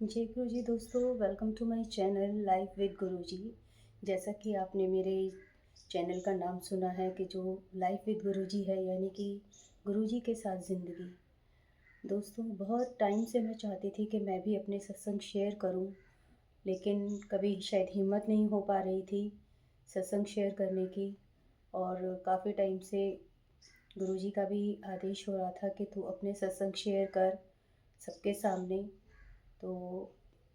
जय गुरु जी दोस्तों, welcome to my channel life with Guru ji. जैसा कि आपने मेरे चैनल का नाम सुना है कि जो लाइफ विद गुरु जी है, यानी कि गुरु जी के साथ ज़िंदगी। दोस्तों, बहुत टाइम से मैं चाहती थी कि मैं भी अपने सत्संग शेयर करूं, लेकिन कभी शायद हिम्मत नहीं हो पा रही थी सत्संग शेयर करने की। और काफ़ी टाइम से गुरु जी का भी आदेश हो रहा था कि तू अपने सत्संग शेयर कर सबके सामने। तो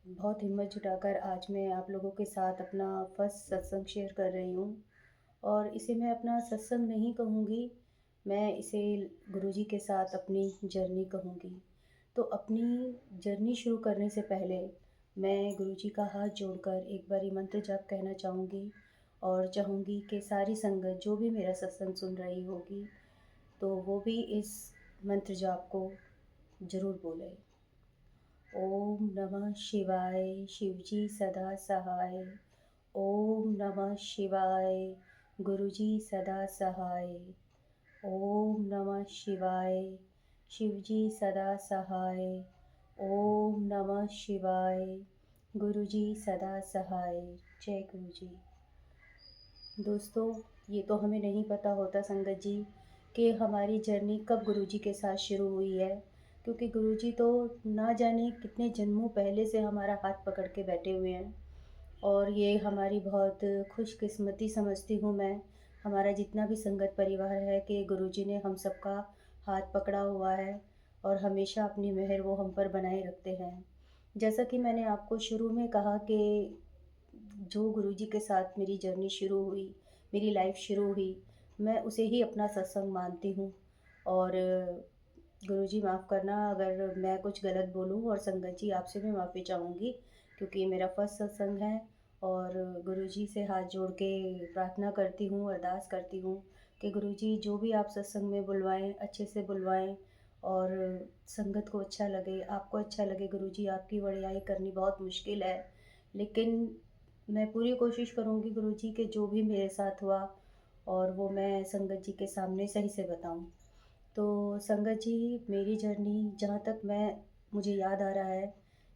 बहुत हिम्मत जुटाकर आज मैं आप लोगों के साथ अपना फर्स्ट सत्संग शेयर कर रही हूँ। और इसे मैं अपना सत्संग नहीं कहूँगी, मैं इसे गुरुजी के साथ अपनी जर्नी कहूँगी। तो अपनी जर्नी शुरू करने से पहले मैं गुरुजी का हाथ जोड़कर एक बारी मंत्र जाप कहना चाहूँगी, और चाहूँगी कि सारी संगत जो भी मेरा सत्संग सुन रही होगी तो वो भी इस मंत्र जाप को ज़रूर बोले। ओम नमः शिवाय, शिवजी सदा सहाय। ओम नमः शिवाय, गुरुजी सदा सहाय। ओम नमः शिवाय, शिवजी सदा सहाय। ओम नमः शिवाय, गुरुजी सदा सहाय। जय गुरु जी। दोस्तों, ये तो हमें नहीं पता होता संगत जी कि हमारी जर्नी कब गुरुजी के साथ शुरू हुई है, क्योंकि गुरुजी तो ना जाने कितने जन्मों पहले से हमारा हाथ पकड़ के बैठे हुए हैं। और ये हमारी बहुत खुशकिस्मती समझती हूँ मैं, हमारा जितना भी संगत परिवार है, कि गुरुजी ने हम सबका हाथ पकड़ा हुआ है और हमेशा अपनी मेहर वो हम पर बनाए रखते हैं। जैसा कि मैंने आपको शुरू में कहा कि जो गुरुजी के साथ मेरी जर्नी शुरू हुई, मेरी लाइफ शुरू हुई, मैं उसे ही अपना सत्संग मानती हूँ। और गुरुजी माफ़ करना अगर मैं कुछ गलत बोलूँ, और संगत जी आपसे भी माफ़ी चाहूँगी, क्योंकि ये मेरा फर्स्ट सत्संग है। और गुरुजी से हाथ जोड़ के प्रार्थना करती हूँ, अरदास करती हूँ कि गुरुजी जो भी आप सत्संग में बुलवाएँ, अच्छे से बुलवाएँ और संगत को अच्छा लगे, आपको अच्छा लगे। गुरुजी, आपकी बड़ाई करनी बहुत मुश्किल है, लेकिन मैं पूरी कोशिश करूँगी गुरुजी कि जो भी मेरे साथ हुआ और वो मैं संगत जी के सामने सही से बताऊँ। तो संगत जी, मेरी जर्नी जहाँ तक मुझे याद आ रहा है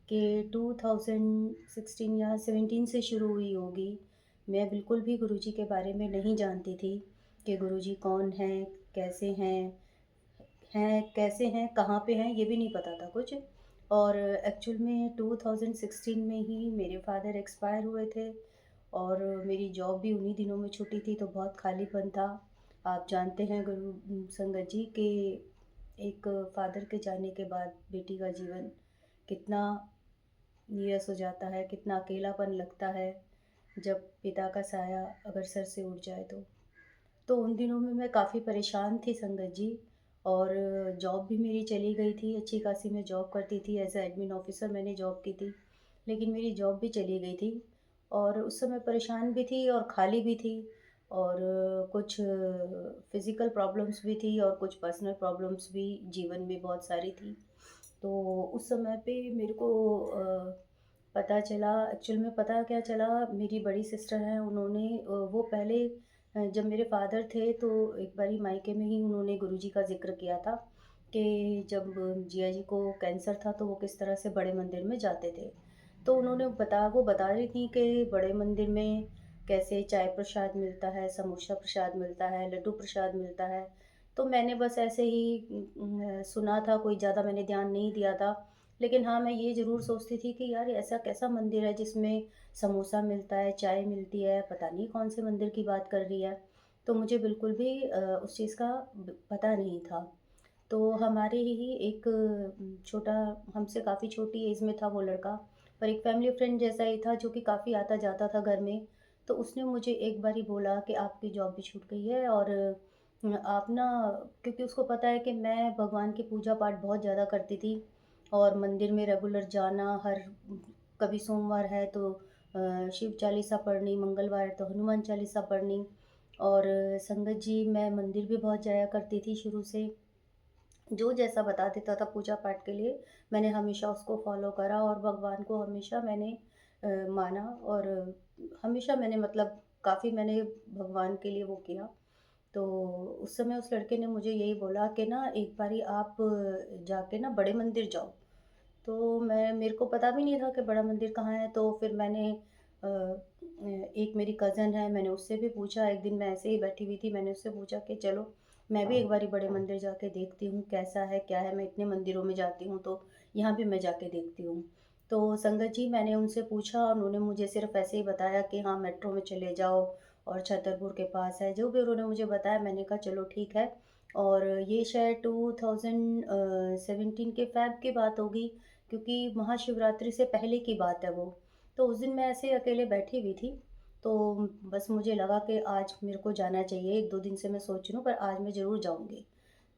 कि 2016 या 17 से शुरू हुई होगी। मैं बिल्कुल भी गुरुजी के बारे में नहीं जानती थी कि गुरुजी कौन हैं, कैसे कैसे हैं, कहाँ पे हैं, ये भी नहीं पता था कुछ। और एक्चुअल में 2016 में ही मेरे फादर एक्सपायर हुए थे, और मेरी जॉब भी उन्हीं दिनों में छूटी थी, तो बहुत खालीपन था। आप जानते हैं संगत जी कि एक फादर के जाने के बाद बेटी का जीवन कितना नीरस हो जाता है, कितना अकेलापन लगता है जब पिता का साया अगर सर से उठ जाए तो। तो उन दिनों में मैं काफ़ी परेशान थी संगत जी। और जॉब भी मेरी चली गई थी, अच्छी खासी मैं जॉब करती थी, एज़ अ एडमिन ऑफ़िसर मैंने जॉब की थी, लेकिन मेरी जॉब भी चली गई थी। और उस समय परेशान भी थी और खाली भी थी, और कुछ फ़िज़िकल प्रॉब्लम्स भी थी और कुछ पर्सनल प्रॉब्लम्स भी जीवन में बहुत सारी थी। तो उस समय पे मेरे को पता चला, एक्चुअल में पता क्या चला, मेरी बड़ी सिस्टर हैं, उन्होंने वो पहले जब मेरे फादर थे तो एक बारी मायके में ही उन्होंने गुरुजी का ज़िक्र किया था कि जब जिया जी को कैंसर था तो वो किस तरह से बड़े मंदिर में जाते थे। तो वो बता रही थी कि बड़े मंदिर में कैसे चाय प्रसाद मिलता है, समोसा प्रसाद मिलता है, लड्डू प्रसाद मिलता है। तो मैंने बस ऐसे ही सुना था, कोई ज़्यादा मैंने ध्यान नहीं दिया था। लेकिन हाँ, मैं ये ज़रूर सोचती थी कि यार ऐसा कैसा मंदिर है जिसमें समोसा मिलता है, चाय मिलती है, पता नहीं कौन से मंदिर की बात कर रही है। तो मुझे बिल्कुल भी उस चीज़ का पता नहीं था। तो हमारे ही एक छोटा, हमसे काफ़ी छोटी एज में था वो लड़का, पर एक फैमिली फ्रेंड जैसा ही था जो कि काफ़ी आता जाता था घर में। तो उसने मुझे एक बारी बोला कि आपकी जॉब भी छूट गई है, और आप ना, क्योंकि उसको पता है कि मैं भगवान की पूजा पाठ बहुत ज़्यादा करती थी और मंदिर में रेगुलर जाना, हर कभी सोमवार है तो शिव चालीसा पढ़नी, मंगलवार है तो हनुमान चालीसा पढ़नी। और संगत जी, मैं मंदिर भी बहुत जाया करती थी शुरू से। जो जैसा बता देता था पूजा पाठ के लिए, मैंने हमेशा उसको फ़ॉलो करा, और भगवान को हमेशा मैंने माना, और हमेशा मैंने मतलब काफ़ी मैंने भगवान के लिए वो किया। तो उस समय उस लड़के ने मुझे यही बोला कि ना एक बारी आप जाके ना बड़े मंदिर जाओ। तो मेरे को पता भी नहीं था कि बड़ा मंदिर कहाँ है, तो फिर मैंने एक मेरी कज़न है, मैंने उससे भी पूछा। एक दिन मैं ऐसे ही बैठी हुई थी, मैंने उससे पूछा कि चलो मैं भी एक बारी बड़े मंदिर जाके देखती हूँ, कैसा है, क्या है? मैं इतने मंदिरों में जाती हूँ, तो यहाँ भी मैं जाके देखती हूँ। तो संगत जी, मैंने उनसे पूछा, उन्होंने मुझे सिर्फ़ ऐसे ही बताया कि हाँ, मेट्रो में चले जाओ और छतरपुर के पास है। जो भी उन्होंने मुझे बताया, मैंने कहा चलो ठीक है। और ये शायद 2017 के फ़ेब की बात होगी, क्योंकि महाशिवरात्रि से पहले की बात है वो। तो उस दिन मैं ऐसे ही अकेले बैठी हुई थी, तो बस मुझे लगा कि आज मेरे को जाना चाहिए। 1-2 दिन से मैं सोच रही हूँ, पर आज मैं ज़रूर जाऊँगी।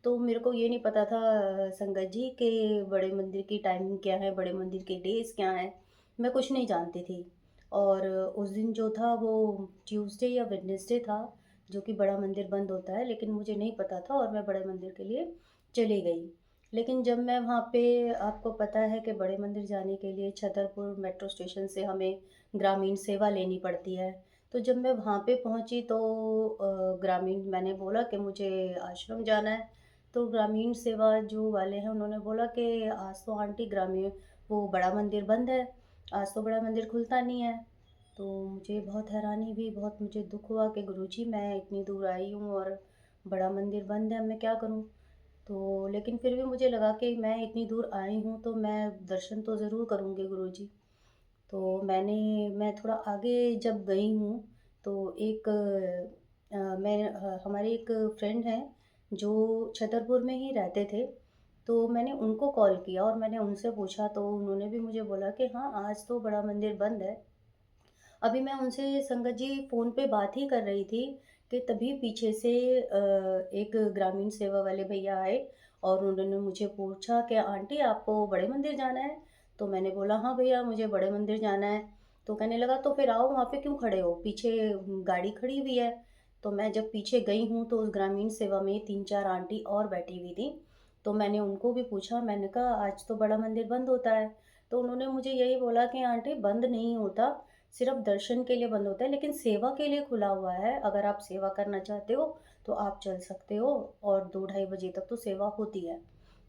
तो मेरे को ये नहीं पता था संगत जी कि बड़े मंदिर की टाइमिंग क्या है, बड़े मंदिर के डेज़ क्या हैं, मैं कुछ नहीं जानती थी। और उस दिन जो था वो ट्यूसडे या वेडनेसडे था, जो कि बड़ा मंदिर बंद होता है, लेकिन मुझे नहीं पता था और मैं बड़े मंदिर के लिए चली गई। लेकिन जब मैं वहाँ पे, आपको पता है कि बड़े मंदिर जाने के लिए छतरपुर मेट्रो स्टेशन से हमें ग्रामीण सेवा लेनी पड़ती है। तो जब मैं वहाँ पे पहुँची तो ग्रामीण, मैंने बोला कि मुझे आश्रम जाना है। तो ग्रामीण सेवा जो वाले हैं उन्होंने बोला कि आज तो आंटी ग्रामीण वो बड़ा मंदिर बंद है, आज तो बड़ा मंदिर खुलता नहीं है। तो मुझे बहुत हैरानी हुई, बहुत मुझे दुःख हुआ कि गुरुजी मैं इतनी दूर आई हूँ और बड़ा मंदिर बंद है, अब मैं क्या करूँ? तो लेकिन फिर भी मुझे लगा कि मैं इतनी दूर आई हूँ तो मैं दर्शन तो ज़रूर करूँगी गुरुजी। तो मैं थोड़ा आगे जब गई हूँ, तो एक हमारे एक फ्रेंड हैं जो छतरपुर में ही रहते थे। तो मैंने उनको कॉल किया और मैंने उनसे पूछा, तो उन्होंने भी मुझे बोला कि हाँ, आज तो बड़ा मंदिर बंद है। अभी मैं उनसे संगत जी फ़ोन पे बात ही कर रही थी कि तभी पीछे से एक ग्रामीण सेवा वाले भैया आए और उन्होंने मुझे पूछा कि आंटी आपको बड़े मंदिर जाना है? तो मैंने बोला हाँ भैया, मुझे बड़े मंदिर जाना है। तो कहने लगा तो फिर आओ, वहाँ पे क्यों खड़े हो? पीछे गाड़ी खड़ी हुई है। तो मैं जब पीछे गई हूँ तो उस ग्रामीण सेवा में 3-4 आंटी और बैठी हुई थी। तो मैंने उनको भी पूछा, मैंने कहा आज तो बड़ा मंदिर बंद होता है। तो उन्होंने मुझे यही बोला कि आंटी बंद नहीं होता, सिर्फ़ दर्शन के लिए बंद होता है, लेकिन सेवा के लिए खुला हुआ है। अगर आप सेवा करना चाहते हो, तो आप चल सकते हो और 2 ढाई बजे तक तो सेवा होती है,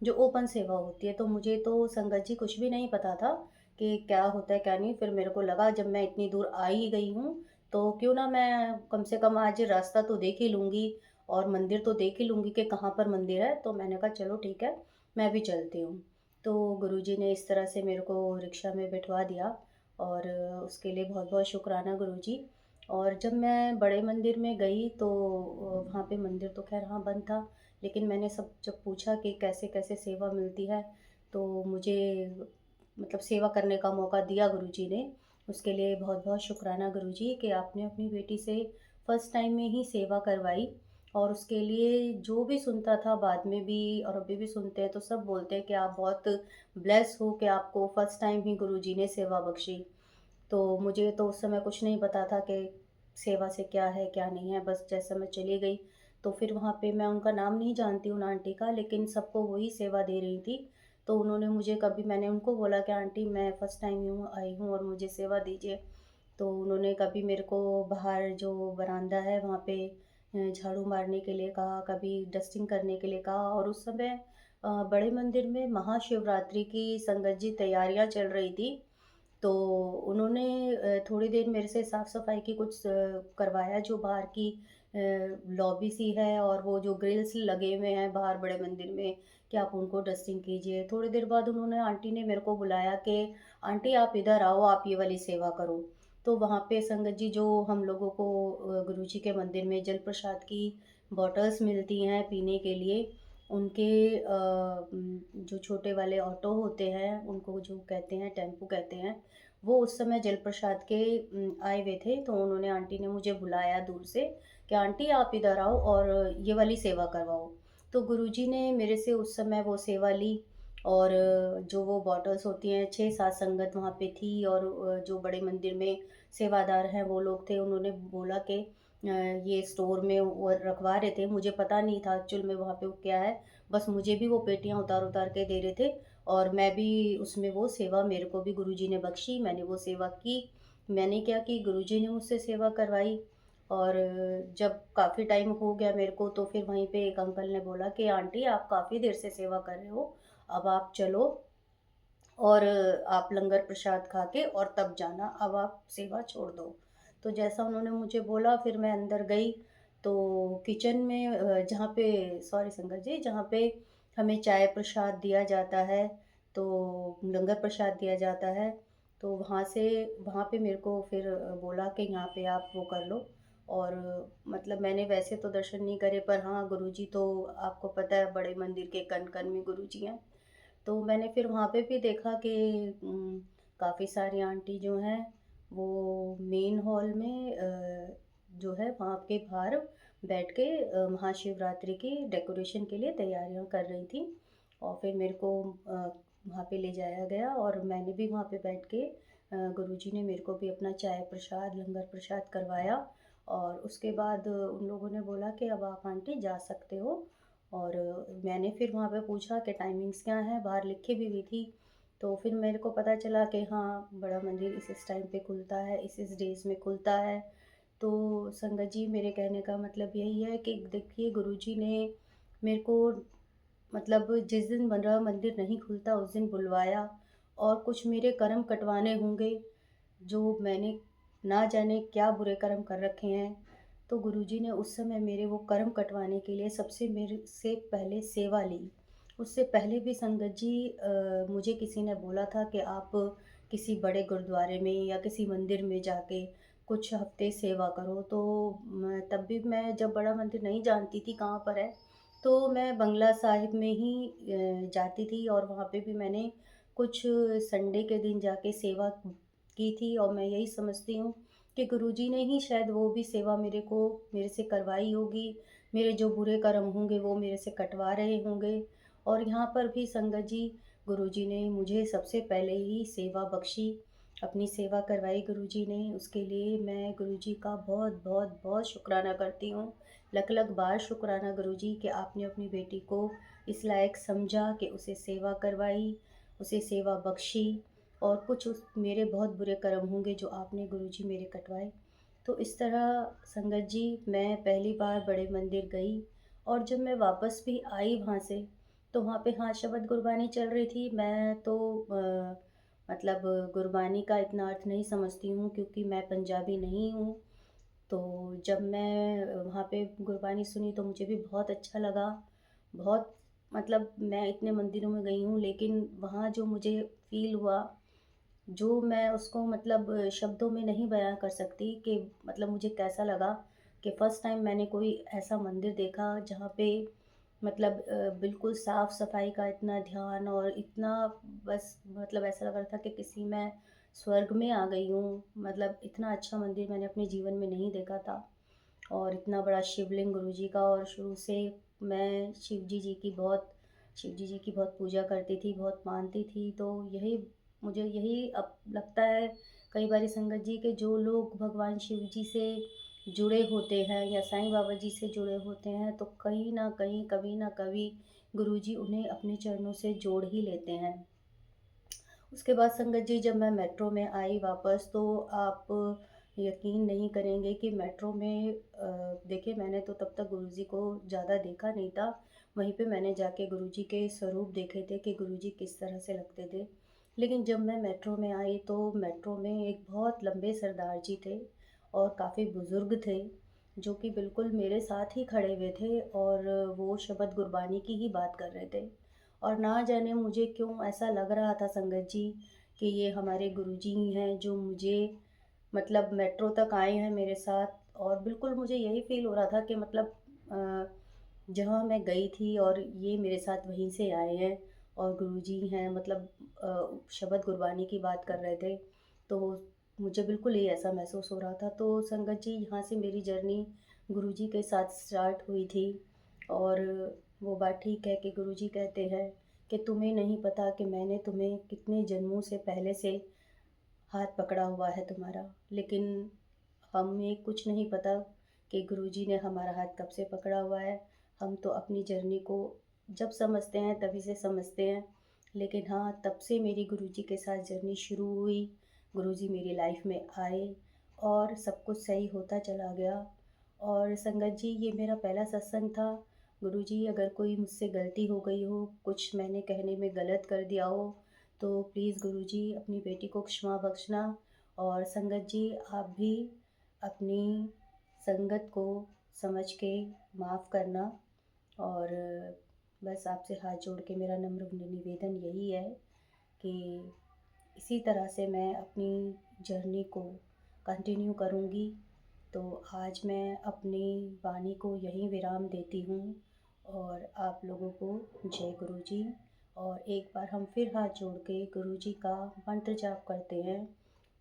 जो ओपन सेवा होती है। तो मुझे तो संगत जी कुछ भी नहीं पता था कि क्या होता है, क्या नहीं। फिर मेरे को लगा जब मैं इतनी दूर आ ही गई हूँ, तो क्यों ना मैं कम से कम आज रास्ता तो देख ही लूँगी और मंदिर तो देख ही लूँगी कि कहाँ पर मंदिर है। तो मैंने कहा चलो ठीक है, मैं भी चलती हूँ। तो गुरुजी ने इस तरह से मेरे को रिक्शा में बिठवा दिया और उसके लिए बहुत-बहुत शुक्राना गुरुजी। और जब मैं बड़े मंदिर में गई तो वहाँ पे मंदिर तो ख़ैर हाँ बंद था, लेकिन मैंने सब जब पूछा कि कैसे-कैसे सेवा मिलती है, तो मुझे मतलब सेवा करने का मौका दिया गुरुजी ने। उसके लिए बहुत-बहुत शुक्राना गुरुजी कि आपने अपनी बेटी से फर्स्ट टाइम में ही सेवा करवाई। और उसके लिए जो भी सुनता था बाद में भी और अभी भी सुनते हैं, तो सब बोलते हैं कि आप बहुत ब्लेस हो कि आपको फर्स्ट टाइम ही गुरुजी ने सेवा बख्शी। तो मुझे तो उस समय कुछ नहीं पता था कि सेवा से क्या है, क्या नहीं है, बस जैसे मैं चली गई। तो फिर वहाँ पे मैं उनका नाम नहीं जानती उन आंटी का, लेकिन सबको वही सेवा दे रही थी। तो उन्होंने मुझे कभी, मैंने उनको बोला कि आंटी मैं फर्स्ट टाइम यूँ आई हूँ और मुझे सेवा दीजिए। तो उन्होंने कभी मेरे को बाहर जो बरामदा है वहाँ पे झाड़ू मारने के लिए कहा, कभी डस्टिंग करने के लिए कहा। और उस समय बड़े मंदिर में महाशिवरात्रि की संगत जी तैयारियाँ चल रही थी। तो उन्होंने थोड़ी देर मेरे से साफ-सफाई की कुछ करवाया, जो बाहर की लॉबी सी है और वो जो ग्रिल्स लगे हुए हैं बाहर बड़े मंदिर में, कि आप उनको डस्टिंग कीजिए। थोड़ी देर बाद उन्होंने, आंटी ने मेरे को बुलाया कि आंटी आप इधर आओ, आप ये वाली सेवा करो। तो वहाँ पे संगत जी जो हम लोगों को गुरुजी के मंदिर में जल प्रसाद की बॉटल्स मिलती हैं पीने के लिए, उनके जो छोटे वाले ऑटो होते हैं, उनको जो कहते हैं टेम्पू कहते हैं, वो उस समय जल प्रसाद के आए हुए थे। तो उन्होंने, आंटी ने मुझे बुलाया दूर से कि आंटी आप इधर आओ और ये वाली सेवा करवाओ। तो गुरुजी ने मेरे से उस समय वो सेवा ली और जो वो बॉटल्स होती हैं, 6-7 संगत वहाँ पे थी और जो बड़े मंदिर में सेवादार हैं वो लोग थे। उन्होंने बोला कि ये स्टोर में वो रखवा रहे थे, मुझे पता नहीं था एक्चुअल में वहाँ पे वो क्या है। बस मुझे भी वो पेटियाँ उतार-उतार के दे रहे थे और मैं भी उसमें, वो सेवा मेरे को भी गुरुजी ने बख्शी, मैंने वो सेवा की। मैंने क्या की, गुरुजी ने मुझसे सेवा करवाई। और जब काफ़ी टाइम हो गया मेरे को, तो फिर वहीं पे एक अंकल ने बोला कि आंटी आप काफ़ी देर से सेवा कर रहे हो, अब आप चलो और आप लंगर प्रसाद खा के और तब जाना, अब आप सेवा छोड़ दो। तो जैसा उन्होंने मुझे बोला फिर मैं अंदर गई, तो किचन में जहाँ पे सॉरी संगत जी, जहाँ पे हमें चाय प्रसाद दिया जाता है, तो लंगर प्रसाद दिया जाता है, तो वहाँ पे मेरे को फिर बोला कि यहाँ पे आप वो कर लो। और मतलब मैंने वैसे तो दर्शन नहीं करे, पर हाँ, गुरुजी तो आपको पता है बड़े मंदिर के कण-कण में गुरुजी हैं। तो मैंने फिर वहाँ पे भी देखा कि काफ़ी सारी आंटी जो हैं वो मेन हॉल में जो है वहाँ के बाहर बैठ के महाशिवरात्रि की डेकोरेशन के लिए तैयारियाँ कर रही थी। और फिर मेरे को वहाँ पे ले जाया गया और मैंने भी वहाँ पे बैठ के गुरुजी ने मेरे को भी अपना चाय प्रसाद लंगर प्रसाद करवाया। और उसके बाद उन लोगों ने बोला कि अब आप आंटी जा सकते हो। और मैंने फिर वहाँ पे पूछा कि टाइमिंग्स क्या हैं, बाहर लिखी भी हुई थी। तो फिर मेरे को पता चला कि हाँ, बड़ा मंदिर इस टाइम पे खुलता है, इस डेज़ में खुलता है। तो संगत जी, मेरे कहने का मतलब यही है कि देखिए गुरुजी ने मेरे को मतलब जिस दिन मेरा मंदिर नहीं खुलता उस दिन बुलवाया, और कुछ मेरे कर्म कटवाने होंगे, जो मैंने ना जाने क्या बुरे कर्म कर रखे हैं। तो गुरुजी ने उस समय मेरे वो कर्म कटवाने के लिए सबसे मेरे से पहले सेवा ली। उससे पहले भी संगत जी मुझे किसी ने बोला था कि आप किसी बड़े गुरुद्वारे में या किसी मंदिर में जाके कुछ हफ़्ते सेवा करो। तो मैं जब बड़ा मंदिर नहीं जानती थी कहाँ पर है, तो मैं बंगला साहिब में ही जाती थी, और वहाँ पे भी मैंने कुछ संडे के दिन जाके सेवा की थी। और मैं यही समझती हूँ कि गुरुजी ने ही शायद वो भी सेवा मेरे से करवाई होगी। मेरे जो बुरे कर्म होंगे वो मेरे से कटवा रहे होंगे। और यहाँ पर भी संगत जी, गुरुजी ने मुझे सबसे पहले ही सेवा बख्शी, अपनी सेवा करवाई गुरुजी ने। उसके लिए मैं गुरुजी का बहुत बहुत बहुत शुक्राना करती हूँ। लख लख बार शुक्राना गुरुजी कि आपने अपनी बेटी को इस लायक समझा कि उसे सेवा करवाई, उसे सेवा बख्शी। और कुछ उस मेरे बहुत बुरे कर्म होंगे जो आपने गुरुजी मेरे कटवाए। तो इस तरह संगत जी, मैं पहली बार बड़े मंदिर गई। और जब मैं वापस भी आई वहाँ से, तो वहाँ पे हाँ, शबद गुरबानी चल रही थी। मैं तो मतलब गुरबानी का इतना अर्थ नहीं समझती हूँ क्योंकि मैं पंजाबी नहीं हूँ। तो जब मैं वहाँ पे गुरबानी सुनी तो मुझे भी बहुत अच्छा लगा। बहुत मतलब मैं इतने मंदिरों में गई हूँ, लेकिन वहाँ जो मुझे फ़ील हुआ, जो मैं उसको मतलब शब्दों में नहीं बयाँ कर सकती कि मतलब मुझे कैसा लगा कि फ़र्स्ट टाइम मैंने कोई ऐसा मंदिर देखा जहाँ पे मतलब बिल्कुल साफ-सफाई का इतना ध्यान, और इतना बस मतलब ऐसा लग रहा था कि किसी मैं स्वर्ग में आ गई हूँ। मतलब इतना अच्छा मंदिर मैंने अपने जीवन में नहीं देखा था। और इतना बड़ा शिवलिंग गुरुजी का, और शुरू से मैं शिव जी की बहुत पूजा करती थी, बहुत मानती थी। तो मुझे यही अब लगता है कई बारी संगत जी के जो लोग भगवान शिव जी से जुड़े होते हैं या साईं बाबा जी से जुड़े होते हैं, तो कहीं न कहीं, कभी न कभी गुरुजी उन्हें अपने चरणों से जोड़ ही लेते हैं। उसके बाद संगत जी, जब मैं मेट्रो में आई वापस, तो आप यकीन नहीं करेंगे कि मेट्रो में देखिए, मैंने तो तब तक गुरुजी को ज़्यादा देखा नहीं था। वहीं पे मैंने जाके गुरुजी के स्वरूप देखे थे कि गुरुजी किस तरह से लगते थे। लेकिन जब मैं मेट्रो में आई तो मेट्रो में एक बहुत लंबे सरदार जी थे और काफ़ी बुज़ुर्ग थे, जो कि बिल्कुल मेरे साथ ही खड़े हुए थे, और वो शबद गुरबानी की ही बात कर रहे थे। और ना जाने मुझे क्यों ऐसा लग रहा था संगत जी कि ये हमारे गुरुजी ही हैं जो मुझे मतलब मेट्रो तक आए हैं मेरे साथ। और बिल्कुल मुझे यही फ़ील हो रहा था कि मतलब जहाँ मैं गई थी और ये मेरे साथ वहीं से आए हैं, और गुरुजी हैं, मतलब शबद गुरबानी की बात कर रहे थे। तो मुझे बिल्कुल ही ऐसा महसूस हो रहा था। तो संगत जी, यहाँ से मेरी जर्नी गुरुजी के साथ स्टार्ट हुई थी। और वो बात ठीक है कि गुरुजी कहते हैं कि तुम्हें नहीं पता कि मैंने तुम्हें कितने जन्मों से पहले से हाथ पकड़ा हुआ है तुम्हारा। लेकिन हमें कुछ नहीं पता कि गुरुजी ने हमारा हाथ कब से पकड़ा हुआ है। हम तो अपनी जर्नी को जब समझते हैं तभी से समझते हैं। लेकिन हाँ, तब से मेरी गुरुजी के साथ जर्नी शुरू हुई। गुरुजी मेरी लाइफ में आए और सब कुछ सही होता चला गया। और संगत जी, ये मेरा पहला सत्संग था। गुरुजी, अगर कोई मुझसे गलती हो गई हो, कुछ मैंने कहने में गलत कर दिया हो, तो प्लीज़ गुरुजी अपनी बेटी को क्षमा बख्शना, और संगत जी आप भी अपनी संगत को समझ के माफ़ करना। और बस आपसे हाथ जोड़ के मेरा नम्र निवेदन यही है कि इसी तरह से मैं अपनी जर्नी को कंटिन्यू करूँगी। तो आज मैं अपनी वाणी को यहीं विराम देती हूँ, और आप लोगों को जय गुरु जी। और एक बार हम फिर हाथ जोड़ के गुरु जी का मंत्र जाप करते हैं।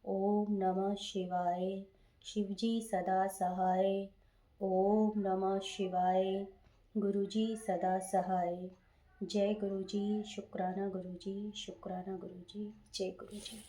ओम नमः शिवाय, शिव जी सदा सहाय। ओम नमः शिवाय, गुरु जी सदा सहाय। जय गुरु जी, शुक्राना गुरु जी, शुक्राना गुरु जी, जय गुरु जी।